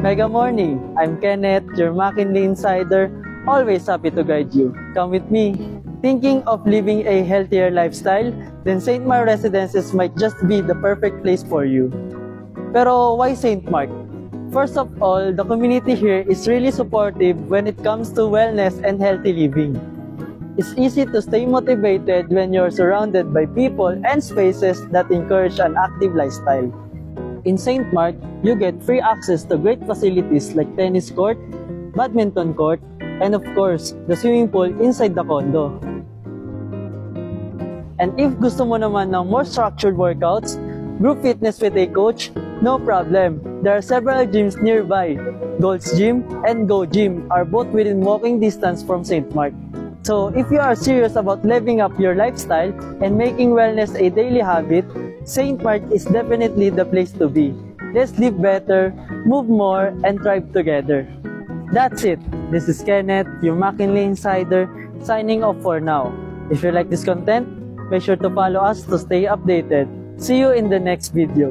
Mega Morning! I'm Kenneth, your McKinley Insider, always happy to guide you. Come with me. Thinking of living a healthier lifestyle? Then St. Mark Residences might just be the perfect place for you. Pero why St. Mark? First of all, the community here is really supportive when it comes to wellness and healthy living. It's easy to stay motivated when you're surrounded by people and spaces that encourage an active lifestyle. In St. Mark, you get free access to great facilities like tennis court, badminton court, and of course, the swimming pool inside the condo. And if gusto mo naman ng more structured workouts, group fitness with a coach, no problem. There are several gyms nearby. Gold's Gym and Go Gym are both within walking distance from St. Mark. So if you are serious about living up your lifestyle and making wellness a daily habit, St. Mark is definitely the place to be. Let's live better, move more, and thrive together. That's it. This is Kenneth, your McKinley Insider, signing off for now. If you like this content, make sure to follow us to stay updated. See you in the next video.